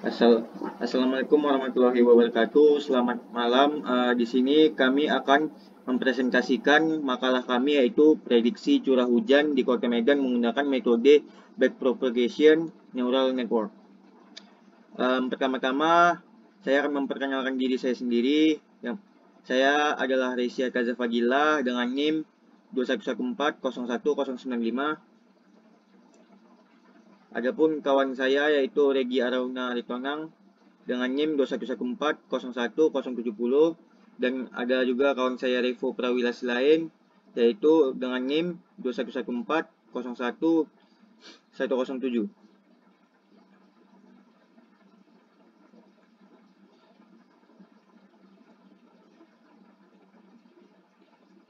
Assalamualaikum warahmatullahi wabarakatuh. Selamat malam. Di sini kami akan mempresentasikan makalah kami yaitu prediksi curah hujan di Kota Medan menggunakan metode backpropagation neural network. Pertama-tama saya akan memperkenalkan diri saya sendiri. Saya adalah Resia Kazafagila dengan NIM 211401095. Adapun kawan saya yaitu Regi Arauna Ritonang dengan NIM 211401070, dan ada juga kawan saya Revo Prawilas lain yaitu dengan NIM 211401107.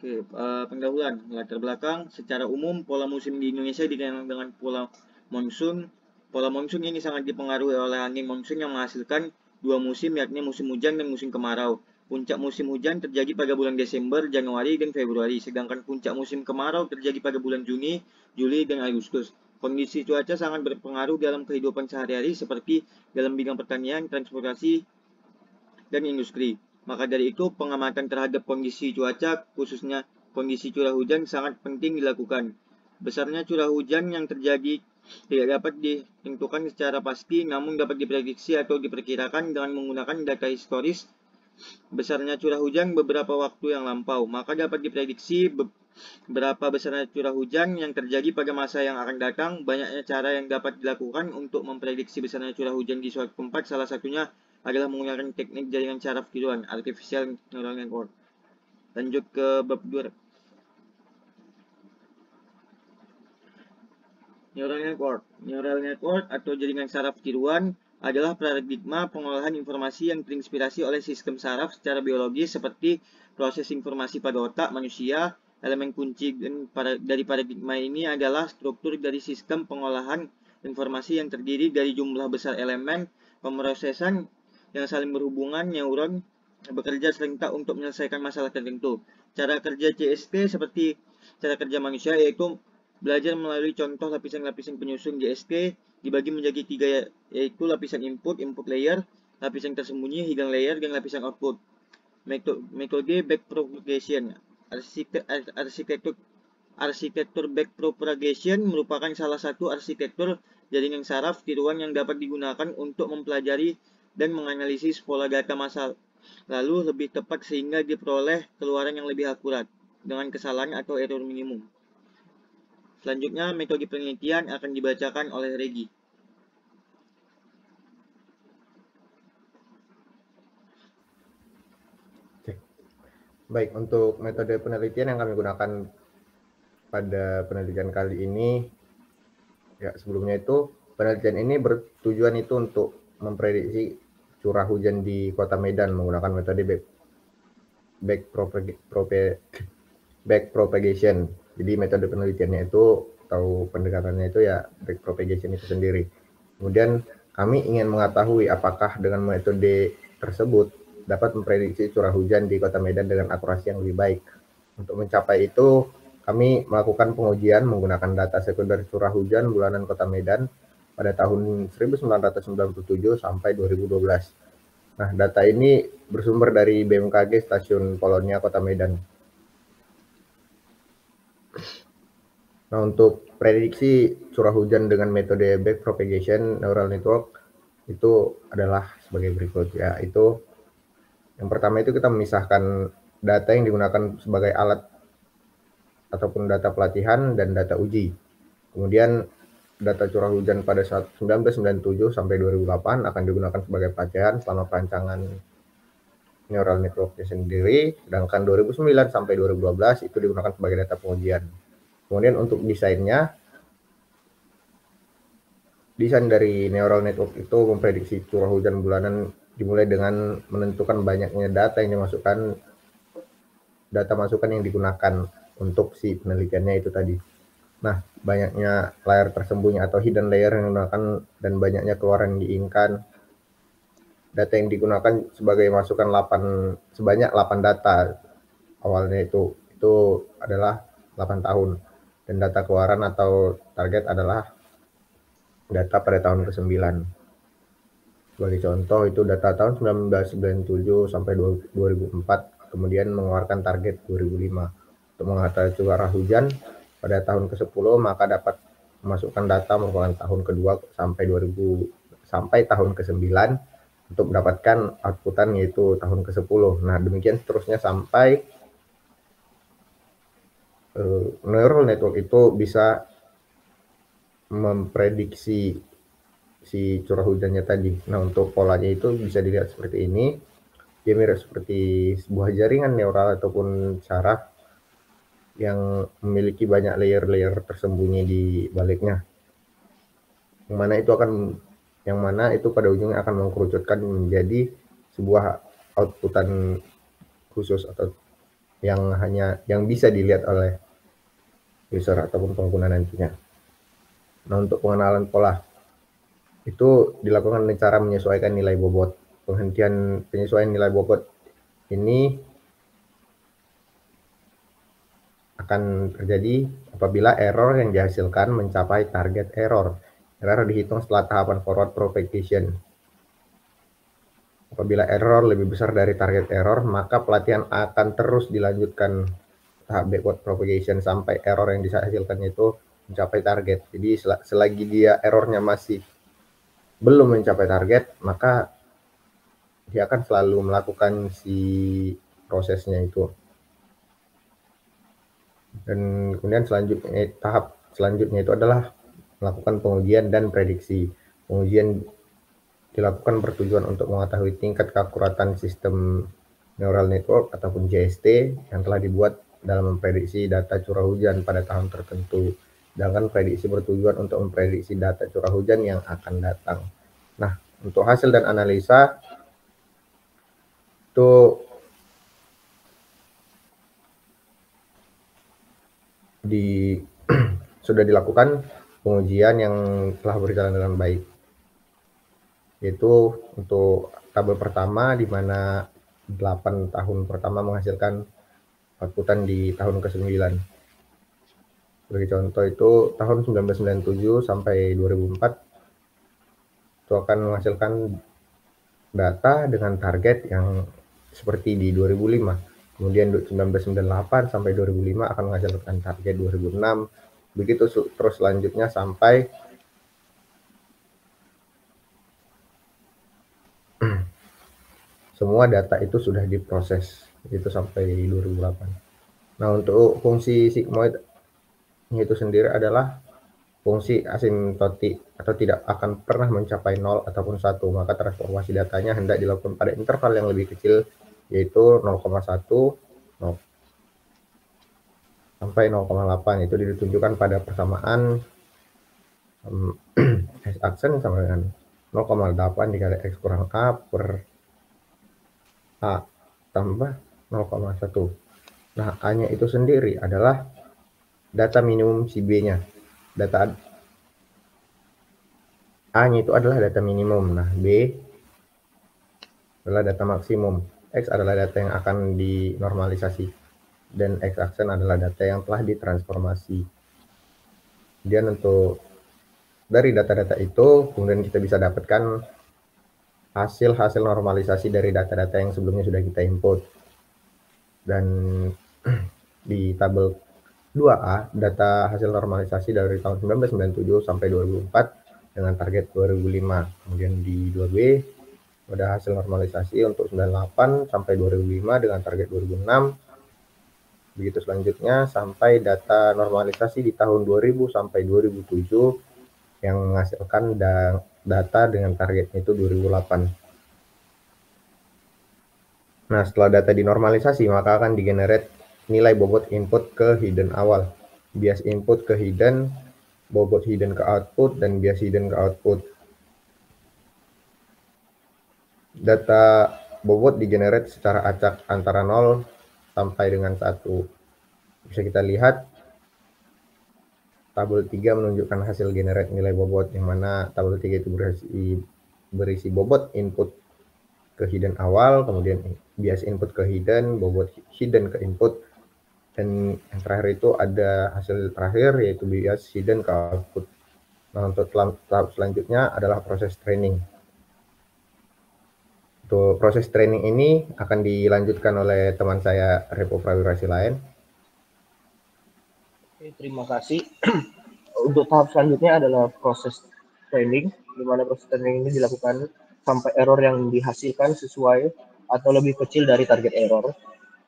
Oke, pendahuluan latar belakang. Secara umum pola musim di Indonesia dikenal dengan pola monsun. Pola monsun ini sangat dipengaruhi oleh angin monsun yang menghasilkan dua musim, yakni musim hujan dan musim kemarau. Puncak musim hujan terjadi pada bulan Desember, Januari, dan Februari, sedangkan puncak musim kemarau terjadi pada bulan Juni, Juli, dan Agustus. Kondisi cuaca sangat berpengaruh dalam kehidupan sehari-hari seperti dalam bidang pertanian, transportasi, dan industri. Maka dari itu, pengamatan terhadap kondisi cuaca, khususnya kondisi curah hujan, sangat penting dilakukan. Besarnya curah hujan yang terjadi tidak dapat ditentukan secara pasti, namun dapat diprediksi atau diperkirakan dengan menggunakan data historis besarnya curah hujan beberapa waktu yang lampau. Maka dapat diprediksi berapa besarnya curah hujan yang terjadi pada masa yang akan datang. Banyaknya cara yang dapat dilakukan untuk memprediksi besarnya curah hujan di suatu tempat. Salah satunya adalah menggunakan teknik jaringan saraf tiduran, artificial neural network. Lanjut ke bab 2. Neural network atau jaringan saraf tiruan adalah paradigma pengolahan informasi yang terinspirasi oleh sistem saraf secara biologis seperti proses informasi pada otak manusia. Elemen kunci dari paradigma ini adalah struktur dari sistem pengolahan informasi yang terdiri dari jumlah besar elemen pemrosesan yang saling berhubungan. Neuron bekerja serentak untuk menyelesaikan masalah tertentu. Cara kerja CST seperti cara kerja manusia, yaitu belajar melalui contoh lapisan-lapisan penyusun. JST dibagi menjadi tiga, yaitu lapisan input layer, lapisan tersembunyi hidden layer, dan lapisan output. Metode backpropagation. Arsitektur backpropagation merupakan salah satu arsitektur jaringan saraf tiruan yang dapat digunakan untuk mempelajari dan menganalisis pola data masa lalu lebih tepat sehingga diperoleh keluaran yang lebih akurat dengan kesalahan atau error minimum. Selanjutnya, metode penelitian akan dibacakan oleh Regi. Baik, untuk metode penelitian yang kami gunakan pada penelitian kali ini, ya sebelumnya itu penelitian ini bertujuan itu untuk memprediksi curah hujan di Kota Medan menggunakan metode backpropagation. Jadi metode penelitiannya itu atau pendekatannya itu ya backpropagation itu sendiri. Kemudian kami ingin mengetahui apakah dengan metode tersebut dapat memprediksi curah hujan di Kota Medan dengan akurasi yang lebih baik. Untuk mencapai itu, kami melakukan pengujian menggunakan data sekunder curah hujan bulanan Kota Medan pada tahun 1997 sampai 2012. Nah, data ini bersumber dari BMKG Stasiun Polonia Kota Medan. Nah, untuk prediksi curah hujan dengan metode backpropagation neural network itu adalah sebagai berikut, yaitu yang pertama itu kita memisahkan data yang digunakan sebagai alat ataupun data pelatihan dan data uji. Kemudian data curah hujan pada saat 1997 sampai 2008 akan digunakan sebagai pelatihan selama perancangan neural network-nya sendiri, sedangkan 2009 sampai 2012 itu digunakan sebagai data pengujian. Kemudian untuk desainnya, desain dari neural network itu memprediksi curah hujan bulanan dimulai dengan menentukan banyaknya data yang dimasukkan, data masukan yang digunakan untuk si penelitiannya itu tadi. Nah, banyaknya layer tersembunyi atau hidden layer yang digunakan dan banyaknya keluaran yang diinginkan. Data yang digunakan sebagai masukan sebanyak 8 data. Awalnya itu adalah 8 tahun. Dan data keluaran atau target adalah data pada tahun ke-9. Sebagai contoh itu data tahun 1997 sampai 2004, kemudian mengeluarkan target 2005 untuk mengatasi curah hujan pada tahun ke-10, maka dapat memasukkan data merupakan tahun kedua sampai 2000 sampai tahun ke-9 untuk mendapatkan outputan yaitu tahun ke-10. Nah, demikian seterusnya sampai neural network itu bisa memprediksi si curah hujannya tadi. Nah, untuk polanya itu bisa dilihat seperti ini. Dia mirip seperti sebuah jaringan neural ataupun saraf yang memiliki banyak layer-layer tersembunyi di baliknya. Yang mana itu pada ujungnya akan mengkerucutkan menjadi sebuah outputan khusus atau yang bisa dilihat oleh user ataupun pengguna nantinya. Nah, untuk pengenalan pola itu dilakukan dengan cara menyesuaikan nilai bobot. Penyesuaian nilai bobot ini akan terjadi apabila error yang dihasilkan mencapai target error. Error dihitung setelah tahapan forward propagation. Apabila error lebih besar dari target error, maka pelatihan akan terus dilanjutkan tahap backward propagation sampai error yang dihasilkan itu mencapai target. Jadi selagi dia errornya masih belum mencapai target, maka dia akan selalu melakukan si prosesnya itu. Dan kemudian tahap selanjutnya itu adalah melakukan pengujian dan prediksi. Pengujian dilakukan bertujuan untuk mengetahui tingkat keakuratan sistem neural network ataupun JST yang telah dibuat dalam memprediksi data curah hujan pada tahun tertentu. Sedangkan prediksi bertujuan untuk memprediksi data curah hujan yang akan datang. Nah, untuk hasil dan analisa itu sudah dilakukan pengujian yang telah berjalan dengan baik. Yaitu untuk tabel pertama di mana 8 tahun pertama menghasilkan outputan di tahun ke-9. Sebagai contoh itu tahun 1997 sampai 2004 itu akan menghasilkan data dengan target yang seperti di 2005. Kemudian 1998 sampai 2005 akan menghasilkan target 2006. Begitu terus selanjutnya sampai semua data itu sudah diproses. Itu sampai 2008. Nah, untuk fungsi sigmoid itu sendiri adalah fungsi asimptotik atau tidak akan pernah mencapai 0 ataupun 1, maka transformasi datanya hendak dilakukan pada interval yang lebih kecil yaitu 0,1 sampai 0,8. Itu ditunjukkan pada persamaan x aksen sama dengan 0,8 dikali x kurang a per a tambah 0,1. Nah, a-nya itu sendiri adalah data minimum si b-nya. A-nya itu adalah data minimum. Nah, B adalah data maksimum. X adalah data yang akan dinormalisasi. Dan X aksen adalah data yang telah ditransformasi. Kemudian untuk dari data-data itu, kemudian kita bisa dapatkan hasil-hasil normalisasi dari data-data yang sebelumnya sudah kita input. Dan di tabel 2A, data hasil normalisasi dari tahun 1997 sampai 2004 dengan target 2005. Kemudian di 2B ada hasil normalisasi untuk 98 sampai 2005 dengan target 2006. Begitu selanjutnya sampai data normalisasi di tahun 2000 sampai 2007 yang menghasilkan data dengan targetnya itu 2008. Nah, setelah data dinormalisasi, maka akan digenerate nilai bobot input ke hidden awal, bias input ke hidden, bobot hidden ke output, dan bias hidden ke output. Data bobot digenerate secara acak antara 0 sampai dengan 1. Bisa kita lihat tabel 3 menunjukkan hasil generate nilai bobot, yang mana tabel 3 itu berisi bobot input ke hidden awal, kemudian bias input ke hidden, bobot hidden ke input, dan yang terakhir itu ada hasil terakhir yaitu bias hidden ke output. Nah, untuk tahap selanjutnya adalah proses training. Untuk proses training ini akan dilanjutkan oleh teman saya Repo Prawira Silaen. Oke, terima kasih. Untuk tahap selanjutnya adalah proses training, di mana proses training ini dilakukan sampai error yang dihasilkan sesuai atau lebih kecil dari target error.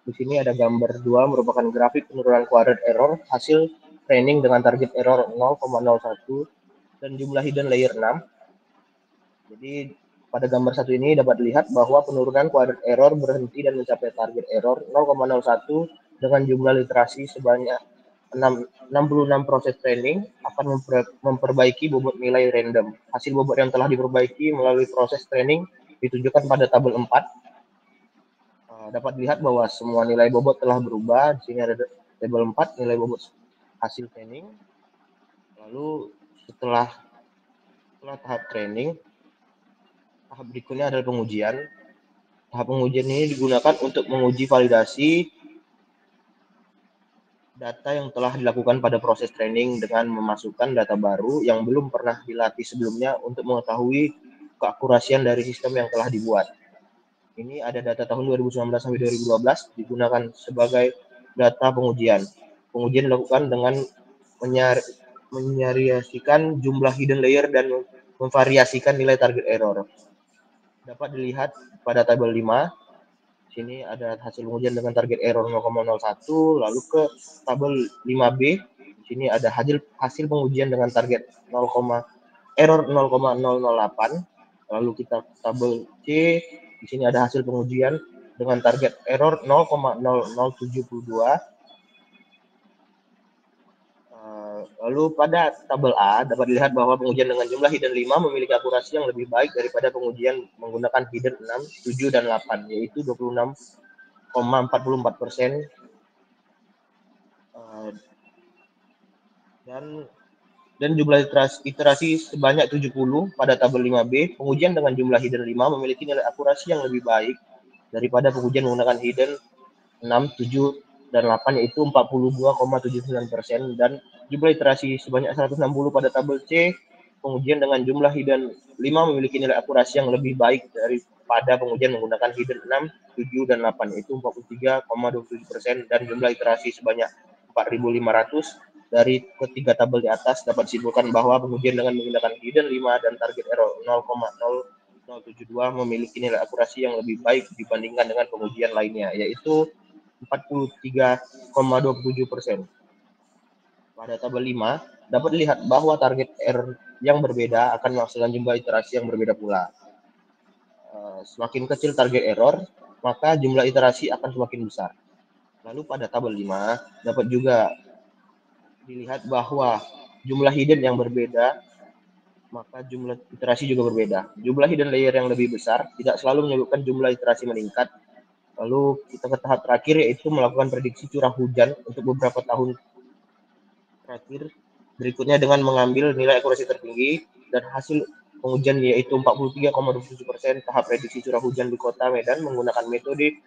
Di sini ada gambar 2 merupakan grafik penurunan kuadrat error hasil training dengan target error 0,01 dan jumlah hidden layer 6. Jadi pada gambar 1 ini dapat dilihat bahwa penurunan kuadrat error berhenti dan mencapai target error 0,01 dengan jumlah literasi sebanyak 66 proses training akan memperbaiki bobot nilai random. Hasil bobot yang telah diperbaiki melalui proses training ditunjukkan pada tabel 4. Dapat dilihat bahwa semua nilai bobot telah berubah. Di sini ada tabel 4 nilai bobot hasil training. Lalu setelah tahap training, tahap berikutnya adalah pengujian. Tahap pengujian ini digunakan untuk menguji validasi data yang telah dilakukan pada proses training dengan memasukkan data baru yang belum pernah dilatih sebelumnya untuk mengetahui keakurasian dari sistem yang telah dibuat. Ini ada data tahun 2019 sampai 2012 digunakan sebagai data pengujian. Pengujian dilakukan dengan menyariasikan jumlah hidden layer dan memvariasikan nilai target error. Dapat dilihat pada tabel 5. Sini ada hasil pengujian dengan target error 0,01, lalu ke tabel 5B. Di sini ada hasil pengujian dengan target error 0,008. Lalu kita tabel C. Di sini ada hasil pengujian dengan target error 0,0072. Lalu pada tabel A dapat dilihat bahwa pengujian dengan jumlah hidden 5 memiliki akurasi yang lebih baik daripada pengujian menggunakan hidden 6, 7, dan 8, yaitu 26,44%. Dan jumlah iterasi sebanyak 70 pada tabel 5B. Pengujian dengan jumlah hidden 5 memiliki nilai akurasi yang lebih baik daripada pengujian menggunakan hidden 6, 7, dan 8, yaitu 42,79%. Dan jumlah iterasi sebanyak 160 pada tabel C. Pengujian dengan jumlah hidden 5 memiliki nilai akurasi yang lebih baik daripada pengujian menggunakan hidden 6, 7, dan 8, yaitu 43,27%. Dan jumlah iterasi sebanyak 4.500. Dari ketiga tabel di atas dapat disimpulkan bahwa pengujian dengan menggunakan hidden 5 dan target error 0,0072 memiliki nilai akurasi yang lebih baik dibandingkan dengan pengujian lainnya, yaitu 43,27%. Pada tabel 5 dapat dilihat bahwa target error yang berbeda akan menghasilkan jumlah iterasi yang berbeda pula. Semakin kecil target error, maka jumlah iterasi akan semakin besar. Lalu pada tabel 5 dapat juga dilihat bahwa jumlah hidden yang berbeda, maka jumlah iterasi juga berbeda. Jumlah hidden layer yang lebih besar tidak selalu menyebabkan jumlah iterasi meningkat. Lalu kita ke tahap terakhir, yaitu melakukan prediksi curah hujan untuk beberapa tahun terakhir berikutnya dengan mengambil nilai akurasi tertinggi dan hasil pengujian, yaitu 43,27%. Tahap prediksi curah hujan di Kota Medan menggunakan metode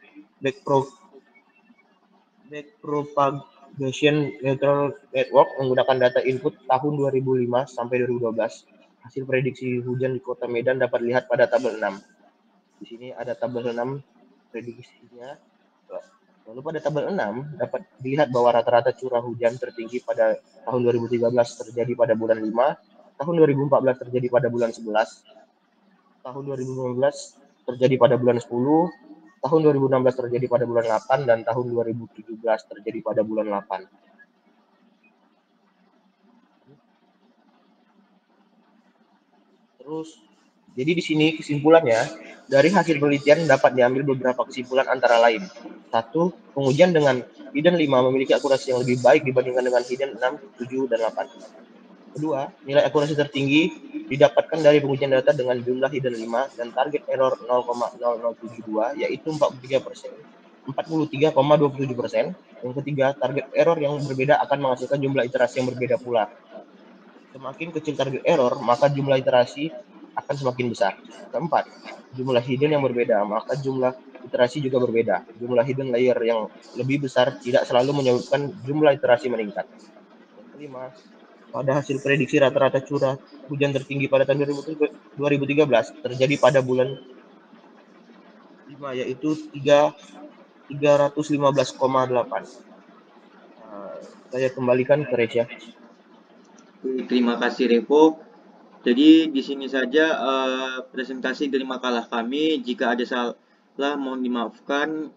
backpropagation neutral network menggunakan data input tahun 2005 sampai 2012. Hasil prediksi hujan di Kota Medan dapat dilihat pada tabel 6. Di sini ada tabel 6 prediksinya. Lalu pada tabel 6 dapat dilihat bahwa rata-rata curah hujan tertinggi pada tahun 2013 terjadi pada bulan 5, tahun 2014 terjadi pada bulan 11, tahun 2015 terjadi pada bulan 10, tahun 2016 terjadi pada bulan 8, dan tahun 2017 terjadi pada bulan 8. Terus, jadi di sini kesimpulannya, dari hasil penelitian dapat diambil beberapa kesimpulan antara lain. 1. Pengujian dengan hidden 5 memiliki akurasi yang lebih baik dibandingkan dengan hidden 6, 7, dan 8. Kedua, nilai akurasi tertinggi didapatkan dari pengujian data dengan jumlah hidden 5 dan target error 0,0072, yaitu 43,27%. Yang ketiga, target error yang berbeda akan menghasilkan jumlah iterasi yang berbeda pula. Semakin kecil target error, maka jumlah iterasi akan semakin besar. Keempat, jumlah hidden yang berbeda, maka jumlah iterasi juga berbeda. Jumlah hidden layer yang lebih besar tidak selalu menyebabkan jumlah iterasi meningkat. Yang kelima, pada hasil prediksi rata-rata curah hujan tertinggi pada tahun 2013 terjadi pada bulan yaitu 315,8. Saya kembalikan ke Resya. Terima kasih Revo. Jadi di sini saja presentasi dari makalah kami. Jika ada salah mohon dimaafkan.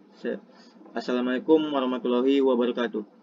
Assalamualaikum warahmatullahi wabarakatuh.